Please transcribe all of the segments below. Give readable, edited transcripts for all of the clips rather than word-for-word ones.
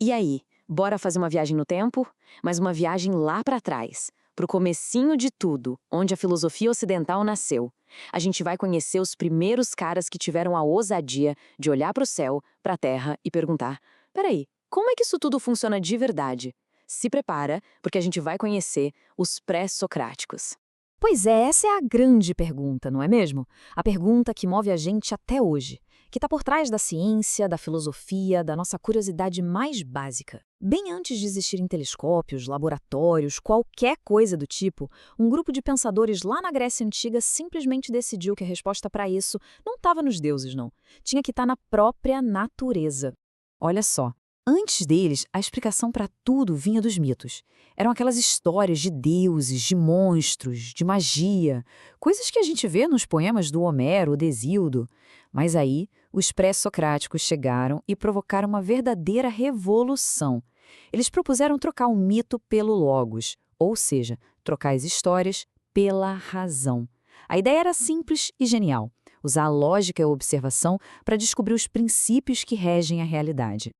E aí, bora fazer uma viagem no tempo? Mas uma viagem lá para trás, pro comecinho de tudo, onde a filosofia ocidental nasceu. A gente vai conhecer os primeiros caras que tiveram a ousadia de olhar para o céu, para a terra e perguntar: peraí, como é que isso tudo funciona de verdade? Se prepara, porque a gente vai conhecer os pré-socráticos. Pois é, essa é a grande pergunta, não é mesmo? A pergunta que move a gente até hoje, que está por trás da ciência, da filosofia, da nossa curiosidade mais básica. Bem antes de existirem telescópios, laboratórios, qualquer coisa do tipo, um grupo de pensadores lá na Grécia Antiga simplesmente decidiu que a resposta para isso não estava nos deuses, não. Tinha que estar na própria natureza. Olha só. Antes deles, a explicação para tudo vinha dos mitos. Eram aquelas histórias de deuses, de monstros, de magia, coisas que a gente vê nos poemas do Homero, de Hesíodo. Mas aí, os pré-socráticos chegaram e provocaram uma verdadeira revolução. Eles propuseram trocar o mito pelo logos, ou seja, trocar as histórias pela razão. A ideia era simples e genial: usar a lógica e a observação para descobrir os princípios que regem a realidade.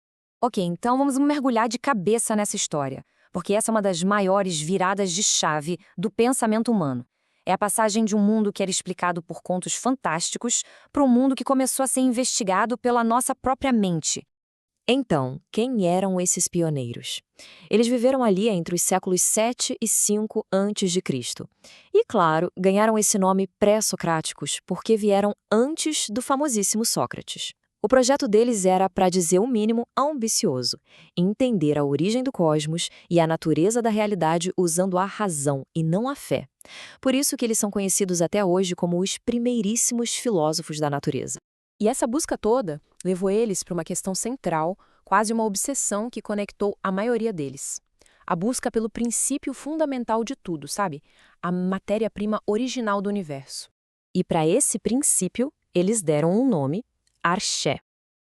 Ok, então vamos mergulhar de cabeça nessa história, porque essa é uma das maiores viradas de chave do pensamento humano. É a passagem de um mundo que era explicado por contos fantásticos para um mundo que começou a ser investigado pela nossa própria mente. Então, quem eram esses pioneiros? Eles viveram ali entre os séculos 7 e 5 a.C. E, claro, ganharam esse nome pré-socráticos porque vieram antes do famosíssimo Sócrates. O projeto deles era, para dizer o mínimo, ambicioso: entender a origem do cosmos e a natureza da realidade usando a razão e não a fé. Por isso que eles são conhecidos até hoje como os primeiríssimos filósofos da natureza. E essa busca toda levou eles para uma questão central, quase uma obsessão que conectou a maioria deles. A busca pelo princípio fundamental de tudo, sabe? A matéria-prima original do universo. E para esse princípio, eles deram um nome: Arché.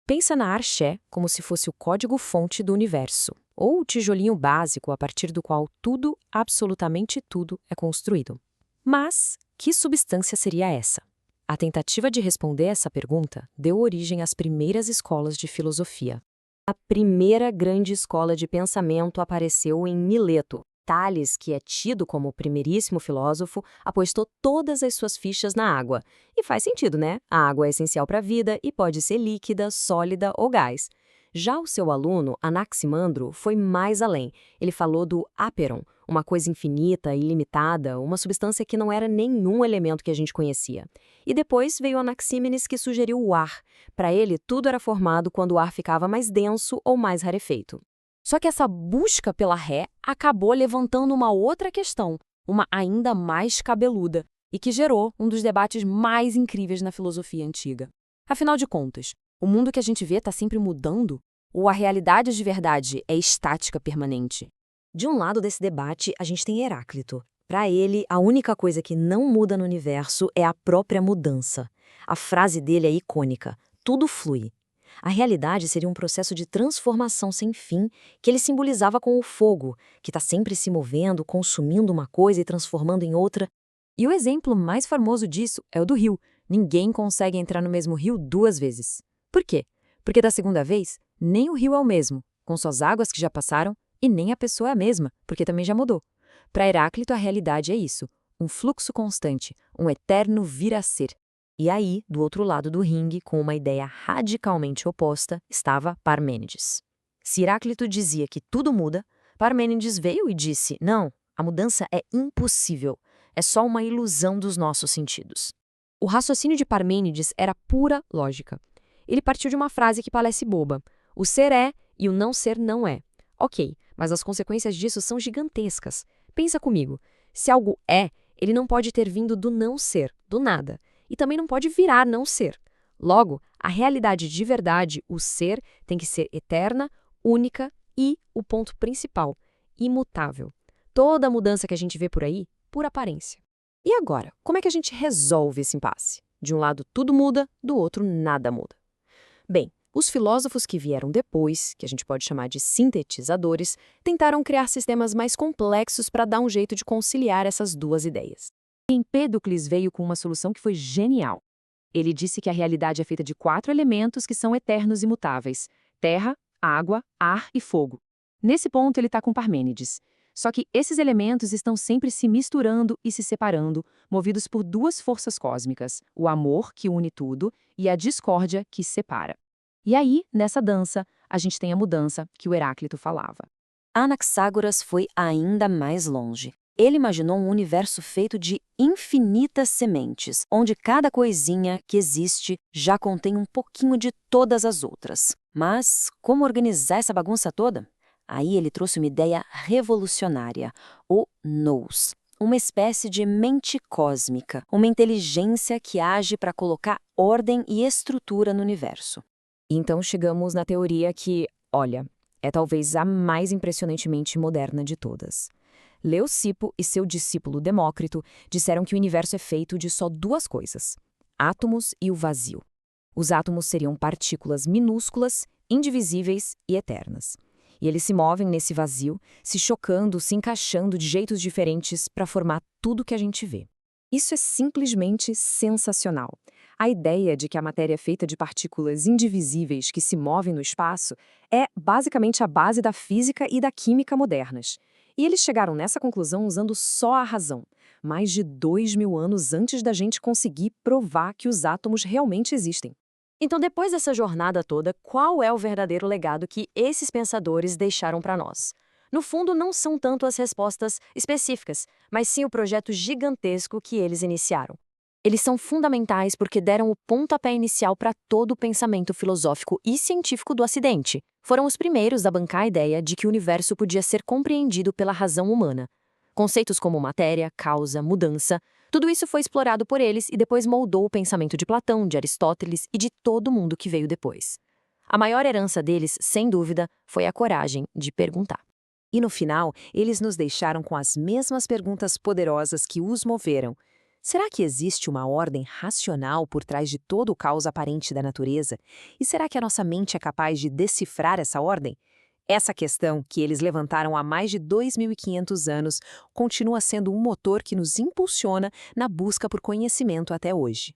Pensa na Arché como se fosse o código-fonte do universo, ou o tijolinho básico a partir do qual tudo, absolutamente tudo, é construído. Mas que substância seria essa? A tentativa de responder essa pergunta deu origem às primeiras escolas de filosofia. A primeira grande escola de pensamento apareceu em Mileto. Tales, que é tido como o primeiríssimo filósofo, apostou todas as suas fichas na água. E faz sentido, né? A água é essencial para a vida e pode ser líquida, sólida ou gás. Já o seu aluno, Anaximandro, foi mais além. Ele falou do áperon, uma coisa infinita, ilimitada, uma substância que não era nenhum elemento que a gente conhecia. E depois veio Anaxímenes, que sugeriu o ar. Para ele, tudo era formado quando o ar ficava mais denso ou mais rarefeito. Só que essa busca pela ré acabou levantando uma outra questão, uma ainda mais cabeluda, e que gerou um dos debates mais incríveis na filosofia antiga. Afinal de contas, o mundo que a gente vê está sempre mudando? Ou a realidade de verdade é estática permanente? De um lado desse debate, a gente tem Heráclito. Para ele, a única coisa que não muda no universo é a própria mudança. A frase dele é icônica: tudo flui. A realidade seria um processo de transformação sem fim que ele simbolizava com o fogo, que está sempre se movendo, consumindo uma coisa e transformando em outra. E o exemplo mais famoso disso é o do rio. Ninguém consegue entrar no mesmo rio duas vezes. Por quê? Porque da segunda vez, nem o rio é o mesmo, com suas águas que já passaram, e nem a pessoa é a mesma, porque também já mudou. Para Heráclito, a realidade é isso: um fluxo constante, um eterno vir a ser. E aí, do outro lado do ringue, com uma ideia radicalmente oposta, estava Parmênides. Se Heráclito dizia que tudo muda, Parmênides veio e disse: não, a mudança é impossível, é só uma ilusão dos nossos sentidos. O raciocínio de Parmênides era pura lógica. Ele partiu de uma frase que parece boba: o ser é e o não ser não é. Ok, mas as consequências disso são gigantescas. Pensa comigo, se algo é, ele não pode ter vindo do não ser, do nada. E também não pode virar não ser. Logo, a realidade de verdade, o ser, tem que ser eterna, única e, o ponto principal, imutável. Toda mudança que a gente vê por aí, por aparência. E agora, como é que a gente resolve esse impasse? De um lado tudo muda, do outro nada muda. Bem, os filósofos que vieram depois, que a gente pode chamar de sintetizadores, tentaram criar sistemas mais complexos para dar um jeito de conciliar essas duas ideias. Empédocles veio com uma solução que foi genial. Ele disse que a realidade é feita de 4 elementos que são eternos e imutáveis: terra, água, ar e fogo. Nesse ponto ele está com Parmênides. Só que esses elementos estão sempre se misturando e se separando, movidos por duas forças cósmicas, o amor, que une tudo, e a discórdia, que separa. E aí, nessa dança, a gente tem a mudança que o Heráclito falava. Anaxágoras foi ainda mais longe. Ele imaginou um universo feito de infinitas sementes, onde cada coisinha que existe já contém um pouquinho de todas as outras. Mas como organizar essa bagunça toda? Aí ele trouxe uma ideia revolucionária, o Nous. Uma espécie de mente cósmica, uma inteligência que age para colocar ordem e estrutura no universo. Então chegamos na teoria que, olha, é talvez a mais impressionantemente moderna de todas. Leucipo e seu discípulo Demócrito disseram que o universo é feito de só duas coisas: átomos e o vazio. Os átomos seriam partículas minúsculas, indivisíveis e eternas. E eles se movem nesse vazio, se chocando, se encaixando de jeitos diferentes para formar tudo que a gente vê. Isso é simplesmente sensacional. A ideia de que a matéria é feita de partículas indivisíveis que se movem no espaço é basicamente a base da física e da química modernas. E eles chegaram nessa conclusão usando só a razão, mais de 2000 anos antes da gente conseguir provar que os átomos realmente existem. Então, depois dessa jornada toda, qual é o verdadeiro legado que esses pensadores deixaram para nós? No fundo, não são tanto as respostas específicas, mas sim o projeto gigantesco que eles iniciaram. Eles são fundamentais porque deram o pontapé inicial para todo o pensamento filosófico e científico do Ocidente. Foram os primeiros a bancar a ideia de que o universo podia ser compreendido pela razão humana. Conceitos como matéria, causa, mudança, tudo isso foi explorado por eles e depois moldou o pensamento de Platão, de Aristóteles e de todo mundo que veio depois. A maior herança deles, sem dúvida, foi a coragem de perguntar. E no final, eles nos deixaram com as mesmas perguntas poderosas que os moveram. Será que existe uma ordem racional por trás de todo o caos aparente da natureza? E será que a nossa mente é capaz de decifrar essa ordem? Essa questão, que eles levantaram há mais de 2500 anos, continua sendo um motor que nos impulsiona na busca por conhecimento até hoje.